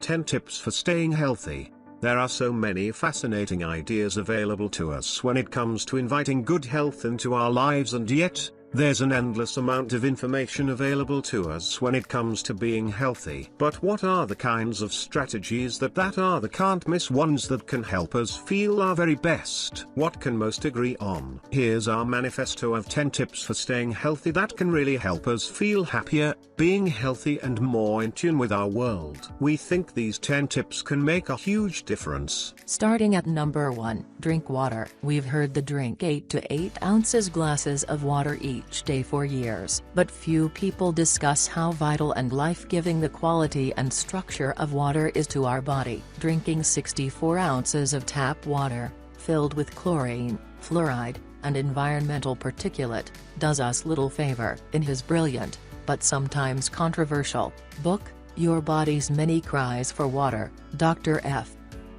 10 tips for staying healthy. There are so many fascinating ideas available to us when it comes to inviting good health into our lives, and yet, there's an endless amount of information available to us when it comes to being healthy. But what are the kinds of strategies that are the can't miss ones that can help us feel our very best? What can most agree on? Here's our manifesto of 10 tips for staying healthy that can really help us feel happier, being healthy and more in tune with our world. We think these 10 tips can make a huge difference. Starting at number 1, drink water. We've heard the drink 8 to 8 ounces glasses of water each day for years, but few people discuss how vital and life-giving the quality and structure of water is to our body. Drinking 64 ounces of tap water, filled with chlorine, fluoride, and environmental particulate, does us little favor. In his brilliant, but sometimes controversial, book, Your Body's Many Cries for Water, Dr. F.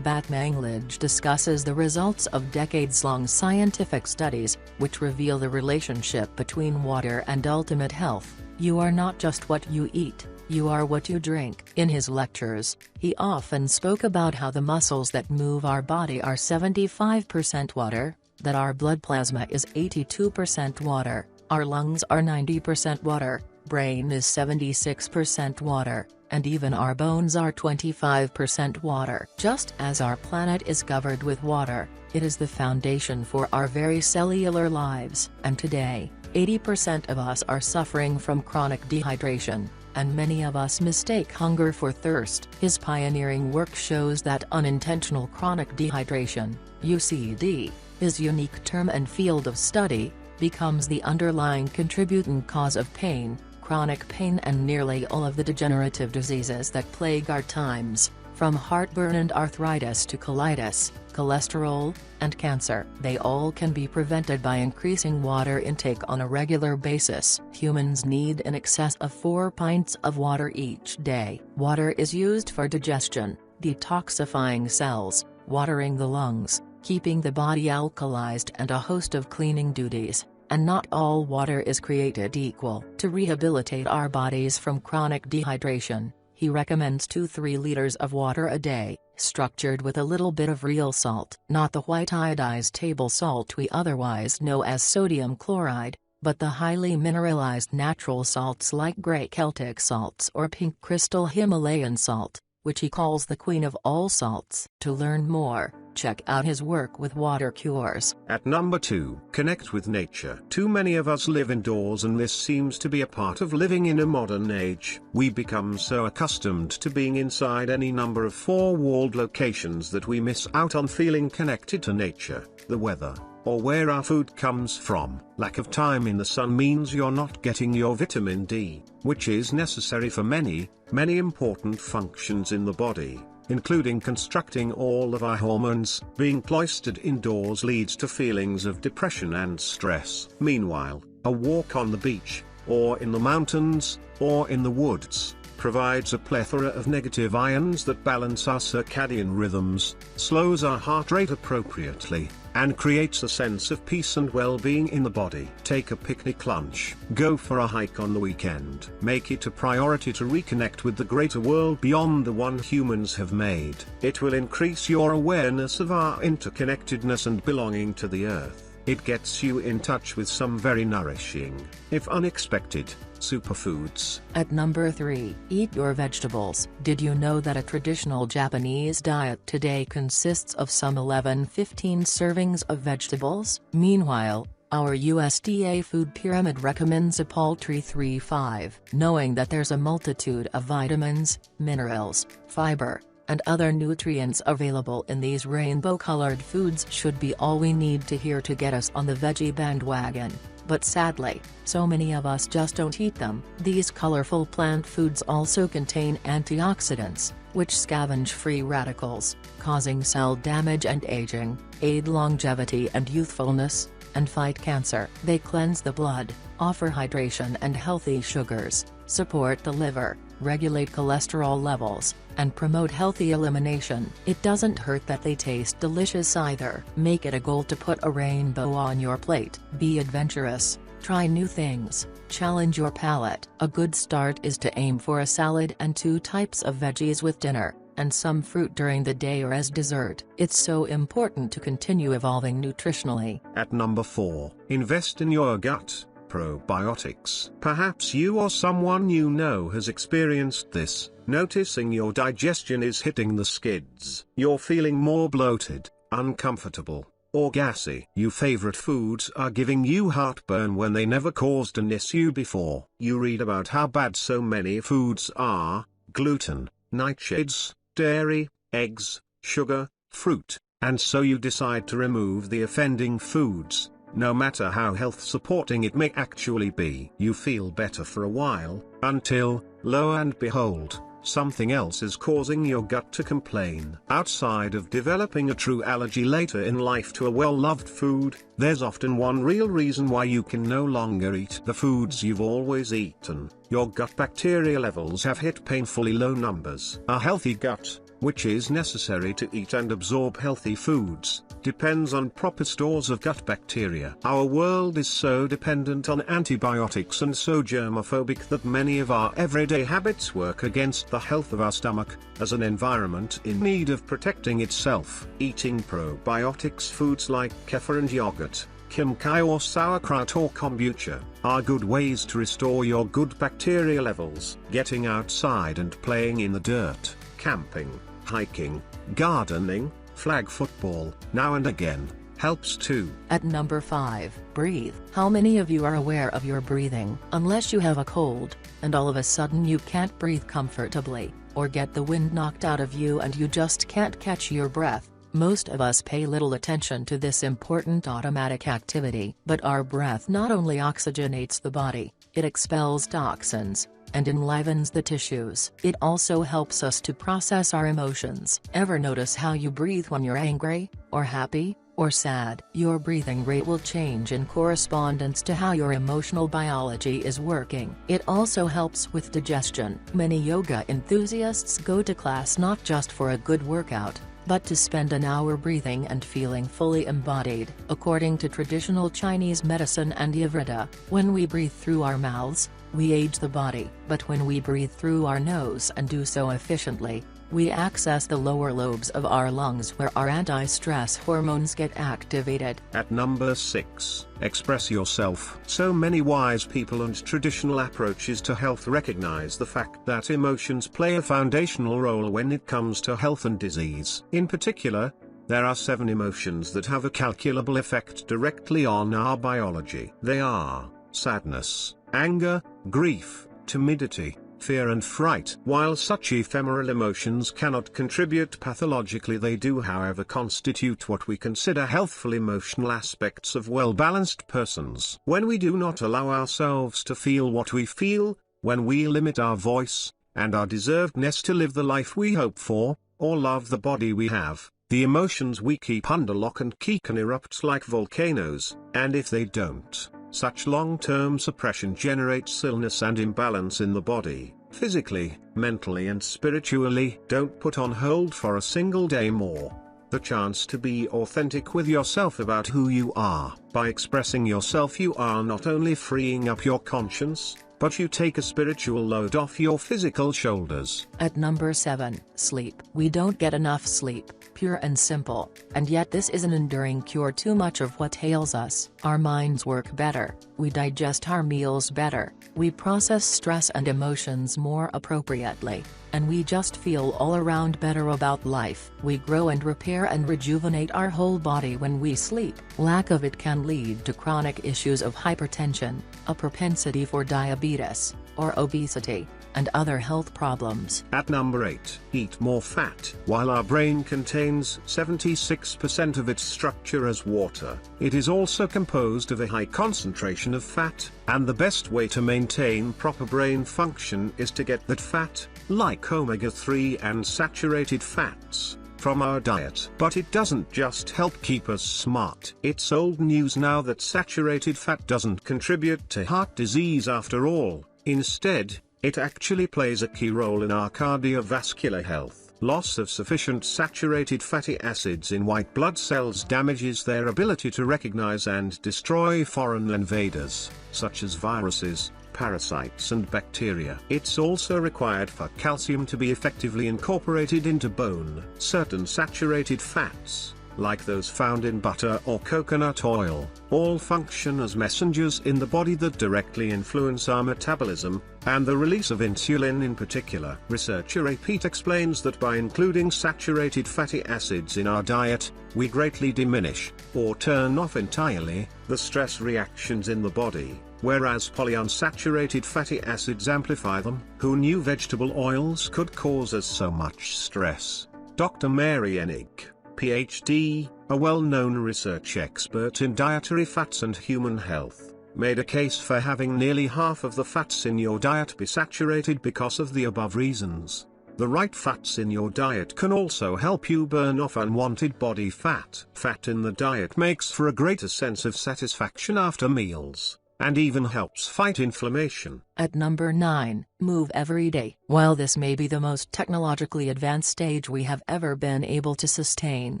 Batmanglij discusses the results of decades-long scientific studies, which reveal the relationship between water and ultimate health. You are not just what you eat, you are what you drink. In his lectures, he often spoke about how the muscles that move our body are 75% water, that our blood plasma is 82% water, our lungs are 90% water, brain is 76% water, and even our bones are 25% water. Just as our planet is covered with water, it is the foundation for our very cellular lives. And today, 80% of us are suffering from chronic dehydration, and many of us mistake hunger for thirst. His pioneering work shows that unintentional chronic dehydration, UCD, his unique term and field of study, becomes the underlying contributing cause of pain, chronic pain, and nearly all of the degenerative diseases that plague our times, from heartburn and arthritis to colitis, cholesterol, and cancer. They all can be prevented by increasing water intake on a regular basis. Humans need in excess of 4 pints of water each day. Water is used for digestion, detoxifying cells, watering the lungs, keeping the body alkalized, and a host of cleaning duties. And not all water is created equal. To rehabilitate our bodies from chronic dehydration, he recommends 2-3 liters of water a day, structured with a little bit of real salt. Not the white iodized table salt we otherwise know as sodium chloride, but the highly mineralized natural salts like gray Celtic salts or pink crystal Himalayan salt, which he calls the queen of all salts. To learn more, check out his work with water cures. At number 2, connect with nature. Too many of us live indoors, and this seems to be a part of living in a modern age. We become so accustomed to being inside any number of four-walled locations that we miss out on feeling connected to nature, the weather, or where our food comes from. Lack of time in the sun means you're not getting your vitamin D, which is necessary for many important functions in the body, including constructing all of our hormones. Being cloistered indoors leads to feelings of depression and stress. Meanwhile, a walk on the beach, or in the mountains, or in the woods, provides a plethora of negative ions that balance our circadian rhythms, slows our heart rate appropriately, and creates a sense of peace and well-being in the body. Take a picnic lunch, go for a hike on the weekend. Make it a priority to reconnect with the greater world beyond the one humans have made. It will increase your awareness of our interconnectedness and belonging to the earth. It gets you in touch with some very nourishing, if unexpected, superfoods. At number 3, eat your vegetables. Did you know that a traditional Japanese diet today consists of some 11-15 servings of vegetables? Meanwhile, our USDA food pyramid recommends a paltry 3-5. Knowing that there's a multitude of vitamins, minerals, fiber, and other nutrients available in these rainbow-colored foods should be all we need to hear to get us on the veggie bandwagon. But sadly, so many of us just don't eat them. These colorful plant foods also contain antioxidants, which scavenge free radicals, causing cell damage and aging, aid longevity and youthfulness, and fight cancer. They cleanse the blood, offer hydration and healthy sugars, support the liver, regulate cholesterol levels, and promote healthy elimination. It doesn't hurt that they taste delicious either. Make it a goal to put a rainbow on your plate. Be adventurous, try new things, challenge your palate. A good start is to aim for a salad and 2 types of veggies with dinner, and some fruit during the day or as dessert. It's so important to continue evolving nutritionally. At number 4, invest in your gut. Probiotics. Perhaps you or someone you know has experienced this, noticing your digestion is hitting the skids. You're feeling more bloated, uncomfortable, or gassy. Your favorite foods are giving you heartburn when they never caused an issue before. You read about how bad so many foods are: gluten, nightshades, dairy, eggs, sugar, fruit, and so you decide to remove the offending foods. No matter how health-supporting it may actually be. You feel better for a while, until, lo and behold, something else is causing your gut to complain. Outside of developing a true allergy later in life to a well-loved food, there's often one real reason why you can no longer eat the foods you've always eaten. Your gut bacteria levels have hit painfully low numbers. A healthy gut, which is necessary to eat and absorb healthy foods, depends on proper stores of gut bacteria. Our world is so dependent on antibiotics and so germophobic that many of our everyday habits work against the health of our stomach, as an environment in need of protecting itself. Eating probiotics foods like kefir and yogurt, kimchi or sauerkraut or kombucha, are good ways to restore your good bacteria levels. Getting outside and playing in the dirt, camping, hiking, gardening, flag football, now and again, helps too. At number 5, breathe. How many of you are aware of your breathing? Unless you have a cold, and all of a sudden you can't breathe comfortably, or get the wind knocked out of you and you just can't catch your breath. Most of us pay little attention to this important automatic activity. But our breath not only oxygenates the body, it expels toxins, and enlivens the tissues. It also helps us to process our emotions. Ever notice how you breathe when you're angry, or happy, or sad? Your breathing rate will change in correspondence to how your emotional biology is working. It also helps with digestion. Many yoga enthusiasts go to class not just for a good workout, but to spend an hour breathing and feeling fully embodied. According to traditional Chinese medicine and Ayurveda, when we breathe through our mouths, we age the body. But when we breathe through our nose and do so efficiently, we access the lower lobes of our lungs where our anti-stress hormones get activated. At number 6, express yourself. So many wise people and traditional approaches to health recognize the fact that emotions play a foundational role when it comes to health and disease. In particular, there are 7 emotions that have a calculable effect directly on our biology. They are sadness, anger, grief, timidity, fear and fright. While such ephemeral emotions cannot contribute pathologically, they do however constitute what we consider healthful emotional aspects of well-balanced persons. When we do not allow ourselves to feel what we feel, when we limit our voice, and our deservedness to live the life we hope for, or love the body we have, the emotions we keep under lock and key can erupt like volcanoes, and if they don't, such long-term suppression generates illness and imbalance in the body, physically, mentally and spiritually. Don't put on hold for a single day more the chance to be authentic with yourself about who you are. By expressing yourself, you are not only freeing up your conscience, but you take a spiritual load off your physical shoulders. At number 7, sleep. We don't get enough sleep, pure and simple, and yet this is an enduring cure to much of what ails us. Our minds work better, we digest our meals better, we process stress and emotions more appropriately, and we just feel all around better about life. We grow and repair and rejuvenate our whole body when we sleep. Lack of it can lead to chronic issues of hypertension, a propensity for diabetes, or obesity, and other health problems. At number 8, eat more fat. While our brain contains 76% of its structure as water, it is also composed of a high concentration of fat, and the best way to maintain proper brain function is to get that fat, like omega-3 and saturated fats, from our diet. But it doesn't just help keep us smart. It's old news now that saturated fat doesn't contribute to heart disease after all. Instead, it actually plays a key role in our cardiovascular health. Loss of sufficient saturated fatty acids in white blood cells damages their ability to recognize and destroy foreign invaders, such as viruses, parasites and bacteria. It's also required for calcium to be effectively incorporated into bone. Certain saturated fats, like those found in butter or coconut oil, all function as messengers in the body that directly influence our metabolism, and the release of insulin in particular. Researcher Pete explains that by including saturated fatty acids in our diet, we greatly diminish, or turn off entirely, the stress reactions in the body, whereas polyunsaturated fatty acids amplify them. Who knew vegetable oils could cause us so much stress? Dr. Mary Enig, PhD, a well-known research expert in dietary fats and human health, made a case for having nearly half of the fats in your diet be saturated because of the above reasons. The right fats in your diet can also help you burn off unwanted body fat. Fat in the diet makes for a greater sense of satisfaction after meals, and even helps fight inflammation. At number 9, move every day. While this may be the most technologically advanced stage we have ever been able to sustain,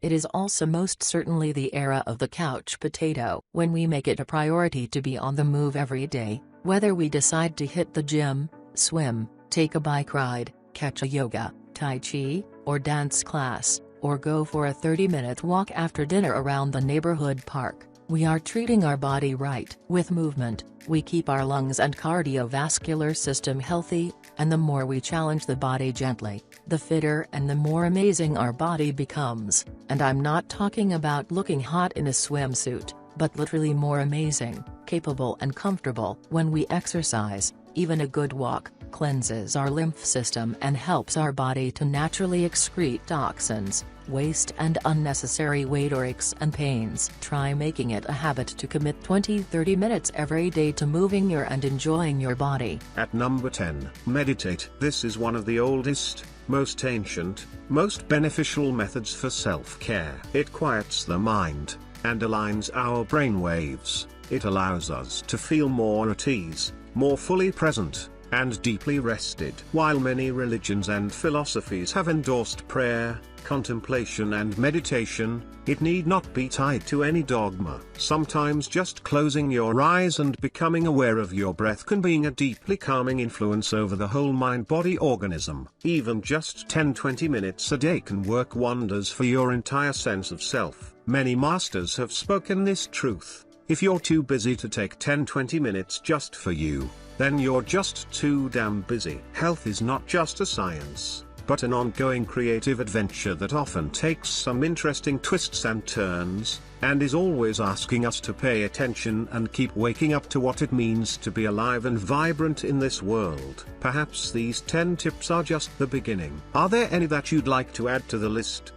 it is also most certainly the era of the couch potato. When we make it a priority to be on the move every day, whether we decide to hit the gym, swim, take a bike ride, catch a yoga, tai chi, or dance class, or go for a 30-minute walk after dinner around the neighborhood park, we are treating our body right. With movement, we keep our lungs and cardiovascular system healthy, and the more we challenge the body gently, the fitter and the more amazing our body becomes. And I'm not talking about looking hot in a swimsuit, but literally more amazing, capable and comfortable. When we exercise, even a good walk cleanses our lymph system and helps our body to naturally excrete toxins, waste and unnecessary weight or aches and pains. Try making it a habit to commit 20-30 minutes every day to moving your and enjoying your body. At number 10, meditate. This is one of the oldest, most ancient, most beneficial methods for self-care. It quiets the mind, and aligns our brain waves. It allows us to feel more at ease, more fully present, and deeply rested. While many religions and philosophies have endorsed prayer, contemplation and meditation, it need not be tied to any dogma. Sometimes just closing your eyes and becoming aware of your breath can be a deeply calming influence over the whole mind-body organism. Even just 10-20 minutes a day can work wonders for your entire sense of self. Many masters have spoken this truth. If you're too busy to take 10-20 minutes just for you, then you're just too damn busy. Health is not just a science, but an ongoing creative adventure that often takes some interesting twists and turns, and is always asking us to pay attention and keep waking up to what it means to be alive and vibrant in this world. Perhaps these 10 tips are just the beginning. Are there any that you'd like to add to the list?